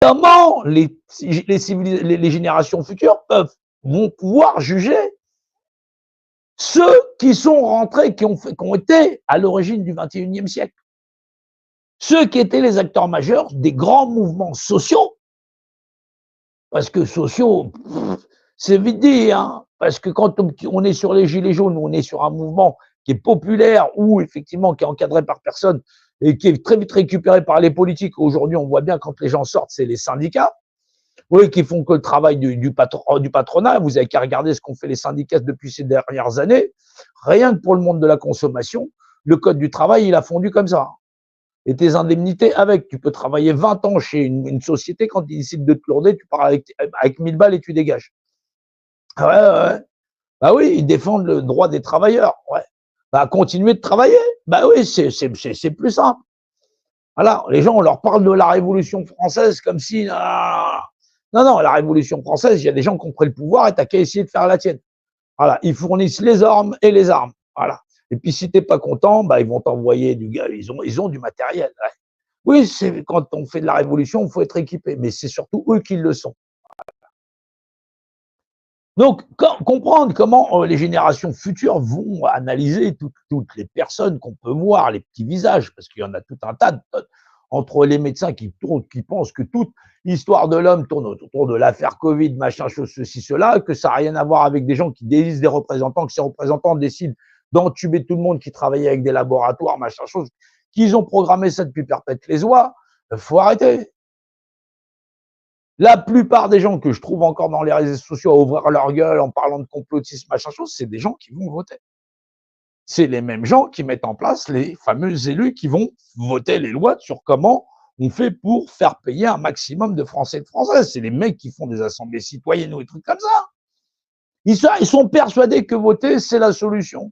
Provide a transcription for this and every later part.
comment les générations futures vont pouvoir juger ceux qui sont rentrés, qui ont été à l'origine du XXIe siècle, ceux qui étaient les acteurs majeurs des grands mouvements sociaux, parce que sociaux, c'est vite dit, hein, parce que quand on est sur les gilets jaunes, on est sur un mouvement qui est populaire ou effectivement qui est encadré par personne et qui est très vite récupéré par les politiques. Aujourd'hui, on voit bien quand les gens sortent, c'est les syndicats, oui, qui font que le travail du patronat. Vous avez qu'à regarder ce qu'ont fait les syndicats depuis ces dernières années. Rien que pour le monde de la consommation, le code du travail, il a fondu comme ça. Et tes indemnités avec, tu peux travailler 20 ans chez une société, quand ils décident de te lourder, tu pars avec 1000 balles et tu dégages. Ouais, ouais. Bah oui, ils défendent le droit des travailleurs. Ouais. Bah, continuer de travailler. Bah oui, c'est plus simple. Voilà, les gens, on leur parle de la Révolution française comme si... Non, la Révolution française, il y a des gens qui ont pris le pouvoir et t'as qu'à essayer de faire la tienne. Voilà, ils fournissent les armes et les armes. Voilà. Et puis si t'es pas content, bah ils vont t'envoyer du gars, ils ont du matériel. Ouais. Oui, c'est quand on fait de la révolution, il faut être équipé, mais c'est surtout eux qui le sont. Donc, comprendre comment les générations futures vont analyser toutes les personnes qu'on peut voir, les petits visages, parce qu'il y en a tout un tas entre les médecins qui pensent que toute l'histoire de l'homme tourne autour de l'affaire Covid, machin, chose, ceci, cela, que ça n'a rien à voir avec des gens qui délisent des représentants, que ces représentants décident d'entuber tout le monde qui travaillait avec des laboratoires, machin, chose, qu'ils ont programmé ça depuis perpète les oies. Faut arrêter. La plupart des gens que je trouve encore dans les réseaux sociaux à ouvrir leur gueule en parlant de complotisme, machin chose, c'est des gens qui vont voter. C'est les mêmes gens qui mettent en place les fameux élus qui vont voter les lois sur comment on fait pour faire payer un maximum de Français et de Françaises. C'est les mecs qui font des assemblées citoyennes ou des trucs comme ça. Ils sont persuadés que voter, c'est la solution.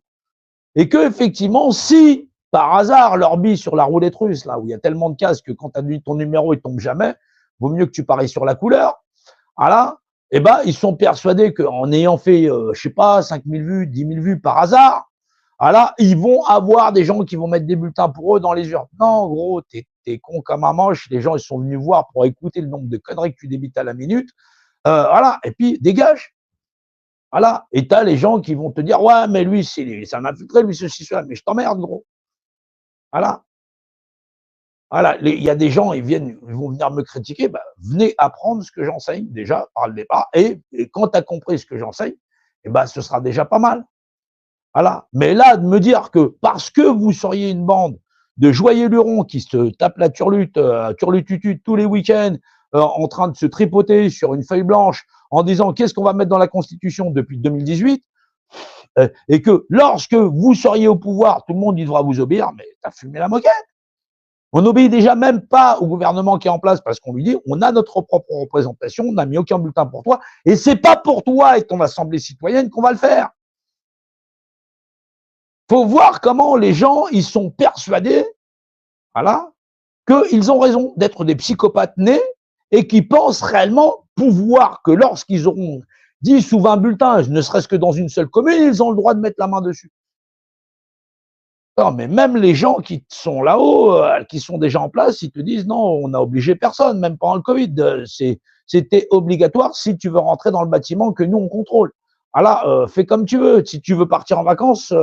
Et que, effectivement, si, par hasard, leur bille sur la roulette russe, là, où il y a tellement de cases que quand tu as dit ton numéro, il tombe jamais, vaut mieux que tu paries sur la couleur. Voilà. Eh ben, ils sont persuadés qu'en ayant fait, je sais pas, 5000 vues, 10 000 vues par hasard, voilà, ils vont avoir des gens qui vont mettre des bulletins pour eux dans les urnes. Non, gros, t'es con comme un manche. Les gens, ils sont venus voir pour écouter le nombre de conneries que tu débites à la minute. Voilà. Et puis, dégage. Voilà. Et t'as les gens qui vont te dire, ouais, mais lui, c'est un infiltré, lui, ceci, cela. Mais je t'emmerde, gros. Voilà. Voilà, il y a des gens, ils vont venir me critiquer, bah, venez apprendre ce que j'enseigne déjà par le départ, et quand tu as compris ce que j'enseigne, eh ben, ce sera déjà pas mal. Voilà. Mais là, de me dire que parce que vous seriez une bande de joyeux lurons qui se tapent la turlututu tous les week-ends, en train de se tripoter sur une feuille blanche en disant qu'est-ce qu'on va mettre dans la Constitution depuis 2018, et que lorsque vous seriez au pouvoir, tout le monde il devra vous obéir, mais t'as fumé la moquette. On n'obéit déjà même pas au gouvernement qui est en place parce qu'on lui dit on a notre propre représentation, on n'a mis aucun bulletin pour toi, et c'est pas pour toi et ton assemblée citoyenne qu'on va le faire. Faut voir comment les gens ils sont persuadés, voilà, qu'ils ont raison d'être des psychopathes nés et qui pensent réellement pouvoir que lorsqu'ils auront 10 ou 20 bulletins, ne serait-ce que dans une seule commune, ils ont le droit de mettre la main dessus. Non, mais même les gens qui sont là-haut, qui sont déjà en place, ils te disent non, on n'a obligé personne, même pendant le Covid. C'était obligatoire si tu veux rentrer dans le bâtiment que nous on contrôle. Voilà, fais comme tu veux. Si tu veux partir en vacances,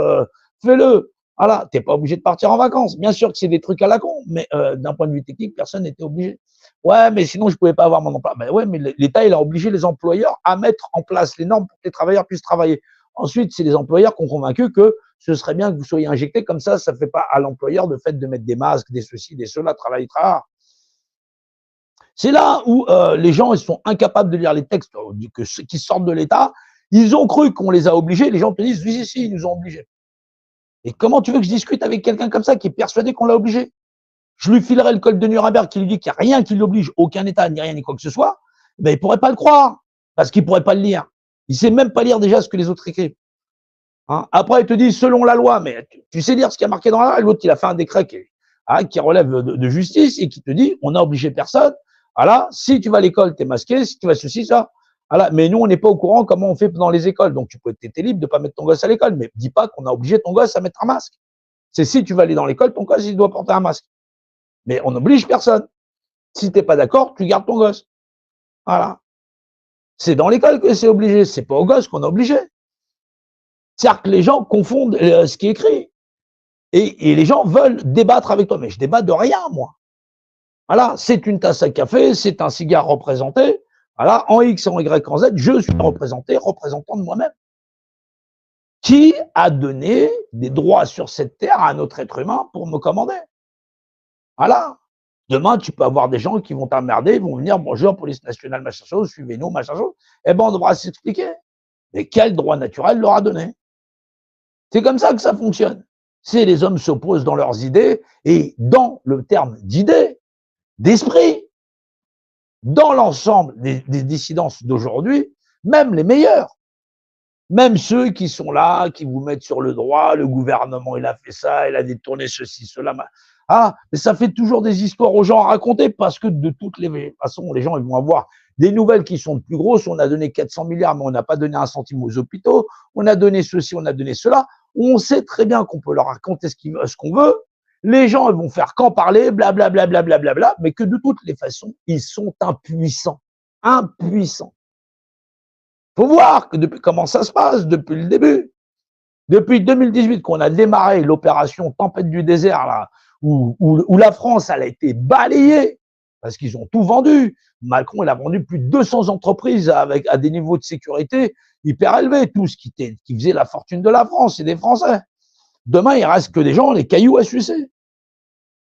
fais-le. Voilà, t'es pas obligé de partir en vacances. Bien sûr que c'est des trucs à la con, mais d'un point de vue technique, personne n'était obligé. Ouais, mais sinon je pouvais pas avoir mon emploi. Ben ouais, mais l'État il a obligé les employeurs à mettre en place les normes pour que les travailleurs puissent travailler. Ensuite, c'est les employeurs qui ont convaincu que ce serait bien que vous soyez injectés comme ça ne fait pas à l'employeur le fait de mettre des masques, des ceci, des cela, travail. C'est là où les gens ils sont incapables de lire les textes qui sortent de l'État. Ils ont cru qu'on les a obligés. Les gens te disent oui, si, ils nous ont obligés. Et comment tu veux que je discute avec quelqu'un comme ça qui est persuadé qu'on l'a obligé? Je lui filerai le code de Nuremberg qui lui dit qu'il n'y a rien qui l'oblige, aucun État, ni rien, ni quoi que ce soit. Ben, il ne pourrait pas le croire parce qu'il ne pourrait pas le lire. Il ne sait même pas lire déjà ce que les autres écrivent. Hein. Après, il te dit selon la loi, mais tu sais lire ce qui a marqué dans la loi. L'autre, il a fait un décret qui relève de justice et qui te dit on n'a obligé personne. Voilà, si tu vas à l'école, tu es masqué. Si tu vas ceci, ça. Voilà, mais nous, on n'est pas au courant comment on fait dans les écoles. Donc, tu peux être libre de ne pas mettre ton gosse à l'école, mais dis pas qu'on a obligé ton gosse à mettre un masque. C'est si tu vas aller dans l'école, ton gosse, il doit porter un masque. Mais on n'oblige personne. Si t'es pas d'accord, tu gardes ton gosse. Voilà. C'est dans l'école que c'est obligé, c'est pas au gosse qu'on est obligé. C'est-à-dire que les gens confondent ce qui est écrit. Et les gens veulent débattre avec toi. Mais je débat de rien, moi. Voilà, c'est une tasse à café, c'est un cigare représenté. Voilà, en X, en Y, en Z, je suis représenté, représentant de moi-même. Qui a donné des droits sur cette terre à un autre être humain pour me commander? Voilà. Demain, tu peux avoir des gens qui vont t'emmerder, ils vont venir, bonjour, police nationale, machin chose, suivez-nous, machin chose. Eh ben, on devra s'expliquer. Mais quel droit naturel leur a donné? C'est comme ça que ça fonctionne. C'est les hommes s'opposent dans leurs idées, et dans le terme d'idées, d'esprit, dans l'ensemble des dissidences d'aujourd'hui, même les meilleurs, même ceux qui sont là, qui vous mettent sur le droit, le gouvernement, il a fait ça, il a détourné ceci, cela. Ah, mais ça fait toujours des histoires aux gens à raconter parce que de toutes les façons, les gens ils vont avoir des nouvelles qui sont de plus grosses. On a donné 400 milliards, mais on n'a pas donné un centime aux hôpitaux. On a donné ceci, on a donné cela. On sait très bien qu'on peut leur raconter ce qu'on veut. Les gens ils vont faire qu'en parler, blablabla, blablabla, mais que de toutes les façons, ils sont impuissants. Impuissants. Faut voir que depuis comment ça se passe depuis le début. Depuis 2018 qu'on a démarré l'opération Tempête du désert, là, où la France elle a été balayée parce qu'ils ont tout vendu. Macron il a vendu plus de 200 entreprises avec à des niveaux de sécurité hyper élevés, tout ce qui faisait la fortune de la France et des Français. Demain il reste que des gens les cailloux à sucer.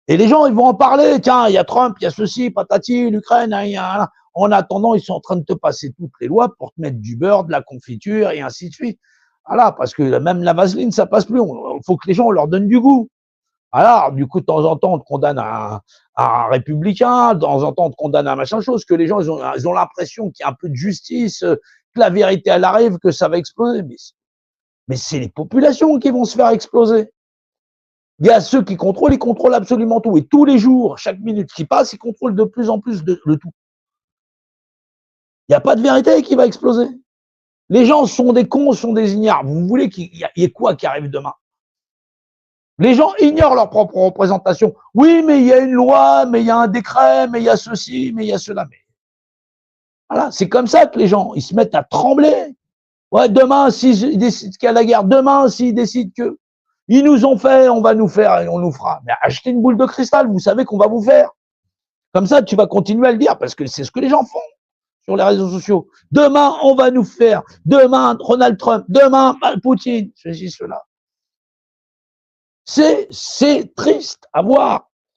Et les gens ils vont en parler. Tiens, il y a Trump, il y a ceci, patati, l'Ukraine. En attendant, ils sont en train de te passer toutes les lois pour te mettre du beurre, de la confiture et ainsi de suite. Voilà, parce que même la vaseline, ça passe plus. Il faut que les gens leur donnent du goût. Alors, du coup, de temps en temps, on te condamne un républicain, de temps en temps, on te condamne un machin chose, que les gens, ils ont l'impression qu'il y a un peu de justice, que la vérité, elle arrive, que ça va exploser. Mais c'est les populations qui vont se faire exploser. Il y a ceux qui contrôlent, ils contrôlent absolument tout. Et tous les jours, chaque minute qui passe, ils contrôlent de plus en plus le tout. Il n'y a pas de vérité qui va exploser. Les gens sont des cons, sont des ignares. Vous voulez qu'il y ait quoi qui arrive demain? Les gens ignorent leur propre représentation. Oui, mais il y a une loi, mais il y a un décret, mais il y a ceci, mais il y a cela. Mais voilà, c'est comme ça que les gens, ils se mettent à trembler. Ouais, demain, s'ils décident qu'il y a la guerre, demain, s'ils décident que ils nous ont fait, on va nous faire et on nous fera. Mais achetez une boule de cristal, vous savez qu'on va vous faire. Comme ça, tu vas continuer à le dire parce que c'est ce que les gens font sur les réseaux sociaux. Demain, on va nous faire. Demain, Donald Trump. Demain, Poutine. Ceci, cela. C'est triste à voir.